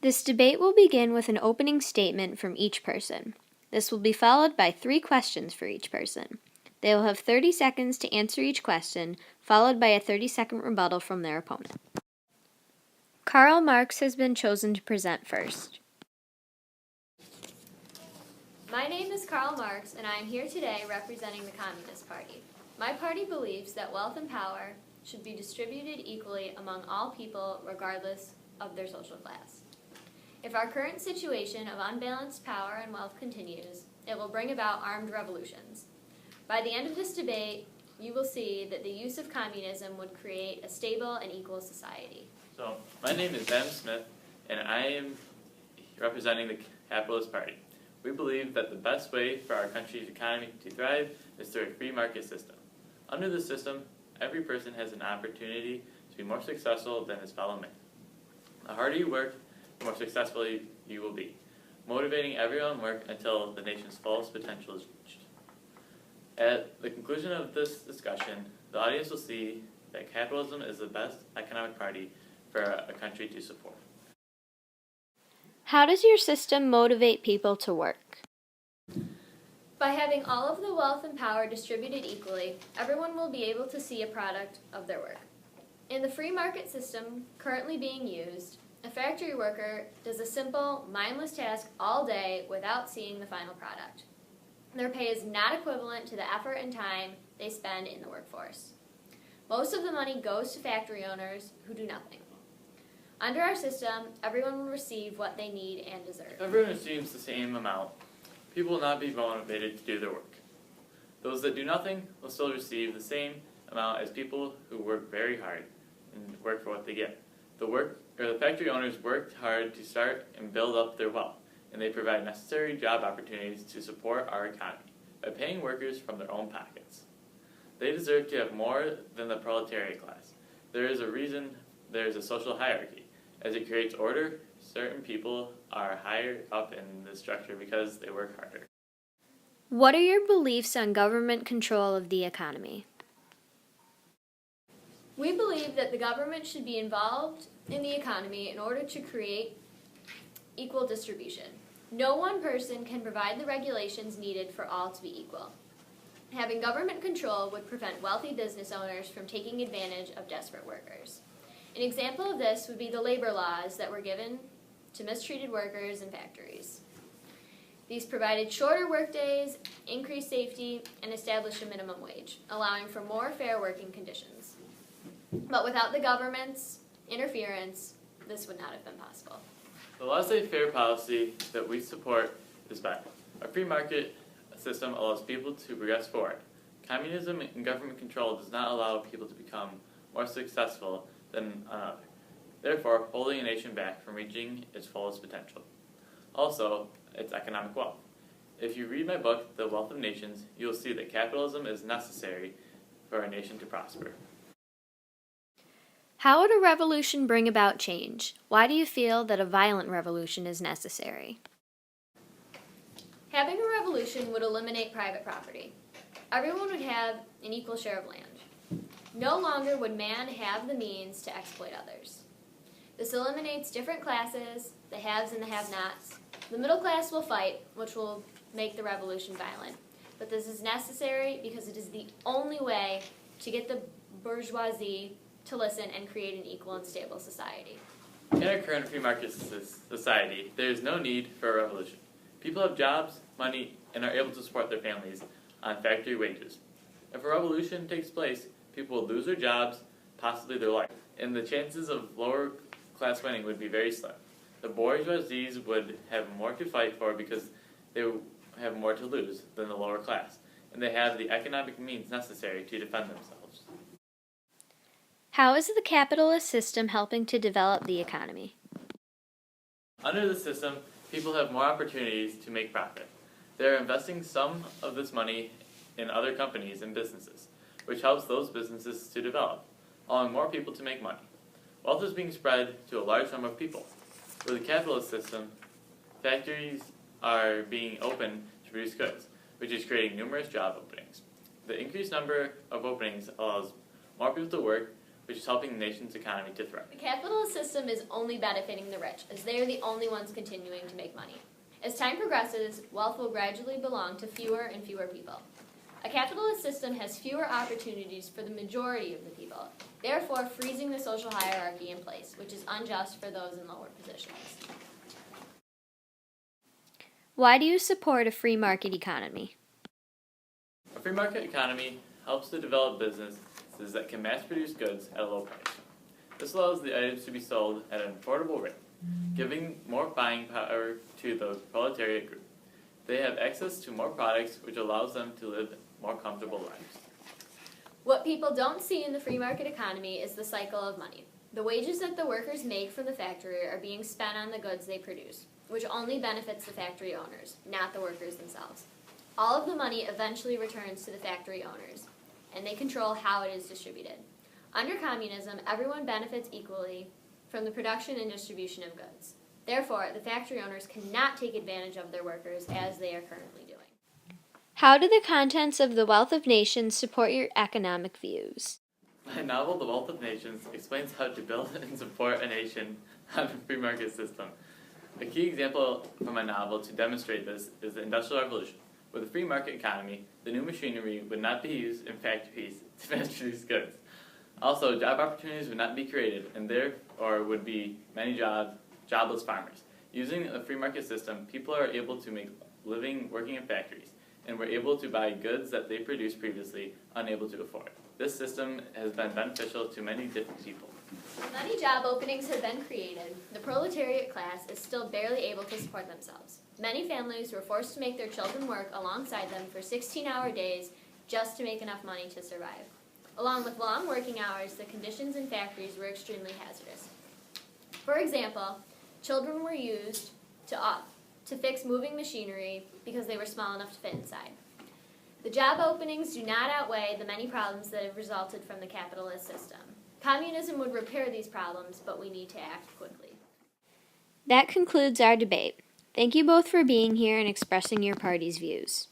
This debate will begin with an opening statement from each person. This will be followed by 3 questions for each person. They will have 30 seconds to answer each question, followed by a 30-second rebuttal from their opponent. Karl Marx has been chosen to present first. My name is Karl Marx, and I am here today representing the Communist Party. My party believes that wealth and power should be distributed equally among all people, regardless of their social class. If our current situation of unbalanced power and wealth continues, it will bring about armed revolutions. By the end of this debate, you will see that the use of communism would create a stable and equal society. So, my name is Adam Smith, and I am representing the Capitalist Party. We believe that the best way for our country's economy to thrive is through a free market system. Under this system, every person has an opportunity to be more successful than his fellow man. The harder you work, the more successful you will be, motivating everyone to work until the nation's fullest potential is reached. At the conclusion of this discussion, the audience will see that capitalism is the best economic party for a country to support. How does your system motivate people to work? By having all of the wealth and power distributed equally, everyone will be able to see a product of their work. In the free market system currently being used, a factory worker does a simple, mindless task all day without seeing the final product. Their pay is not equivalent to the effort and time they spend in the workforce. Most of the money goes to factory owners who do nothing. Under our system, everyone will receive what they need and deserve. If everyone receives the same amount, people will not be motivated to do their work. Those that do nothing will still receive the same amount as people who work very hard and work for what they get. The factory owners worked hard to start and build up their wealth, and they provide necessary job opportunities to support our economy by paying workers from their own pockets. They deserve to have more than the proletariat class. There is a reason there is a social hierarchy. As it creates order, certain people are higher up in the structure because they work harder. What are your beliefs on government control of the economy? We believe that the government should be involved in the economy in order to create equal distribution. No one person can provide the regulations needed for all to be equal. Having government control would prevent wealthy business owners from taking advantage of desperate workers. An example of this would be the labor laws that were given to mistreated workers in factories. These provided shorter workdays, increased safety, and established a minimum wage, allowing for more fair working conditions. But without the government's interference, this would not have been possible. The laissez-faire policy that we support is better. A free market system allows people to progress forward. Communism and government control does not allow people to become more successful than another, therefore holding a nation back from reaching its fullest potential. Also, its economic wealth. If you read my book, The Wealth of Nations, you will see that capitalism is necessary for a nation to prosper. How would a revolution bring about change? Why do you feel that a violent revolution is necessary? Having a revolution would eliminate private property. Everyone would have an equal share of land. No longer would man have the means to exploit others. This eliminates different classes, the haves and the have-nots. The middle class will fight, which will make the revolution violent. But this is necessary because it is the only way to get the bourgeoisie to listen and create an equal and stable society. In our current free market society, there is no need for a revolution. People have jobs, money, and are able to support their families on factory wages. If a revolution takes place, people will lose their jobs, possibly their life, and the chances of lower class winning would be very slim. The bourgeoisies would have more to fight for because they have more to lose than the lower class, and they have the economic means necessary to defend themselves. How is the capitalist system helping to develop the economy? Under the system, people have more opportunities to make profit. They are investing some of this money in other companies and businesses, which helps those businesses to develop, allowing more people to make money. Wealth is being spread to a large number of people. With the capitalist system, factories are being opened to produce goods, which is creating numerous job openings. The increased number of openings allows more people to work, which is helping the nation's economy to thrive. The capitalist system is only benefiting the rich, as they are the only ones continuing to make money. As time progresses, wealth will gradually belong to fewer and fewer people. A capitalist system has fewer opportunities for the majority of the people, therefore freezing the social hierarchy in place, which is unjust for those in lower positions. Why do you support a free market economy? A free market economy helps to develop businesses that can mass produce goods at a low price. This allows the items to be sold at an affordable rate, giving more buying power to the proletariat group. They have access to more products, which allows them to live more comfortable lives. What people don't see in the free market economy is the cycle of money. The wages that the workers make from the factory are being spent on the goods they produce, which only benefits the factory owners, not the workers themselves. All of the money eventually returns to the factory owners, and they control how it is distributed. Under communism, everyone benefits equally from the production and distribution of goods. Therefore, the factory owners cannot take advantage of their workers as they are currently doing. How do the contents of The Wealth of Nations support your economic views? My novel, The Wealth of Nations, explains how to build and support a nation on a free market system. A key example from my novel to demonstrate this is the Industrial Revolution. With a free market economy, the new machinery would not be used in factories to mass produce goods. Also, job opportunities would not be created, and therefore would be many jobless farmers. Using a free market system, people are able to make living working in factories, and were able to buy goods that they produced previously unable to afford. This system has been beneficial to many different people. Many job openings have been created. The proletariat class is still barely able to support themselves. Many families were forced to make their children work alongside them for 16-hour days just to make enough money to survive. Along with long working hours, the conditions in factories were extremely hazardous. For example, children were used to fix moving machinery because they were small enough to fit inside. The job openings do not outweigh the many problems that have resulted from the capitalist system. Communism would repair these problems, but we need to act quickly. That concludes our debate. Thank you both for being here and expressing your party's views.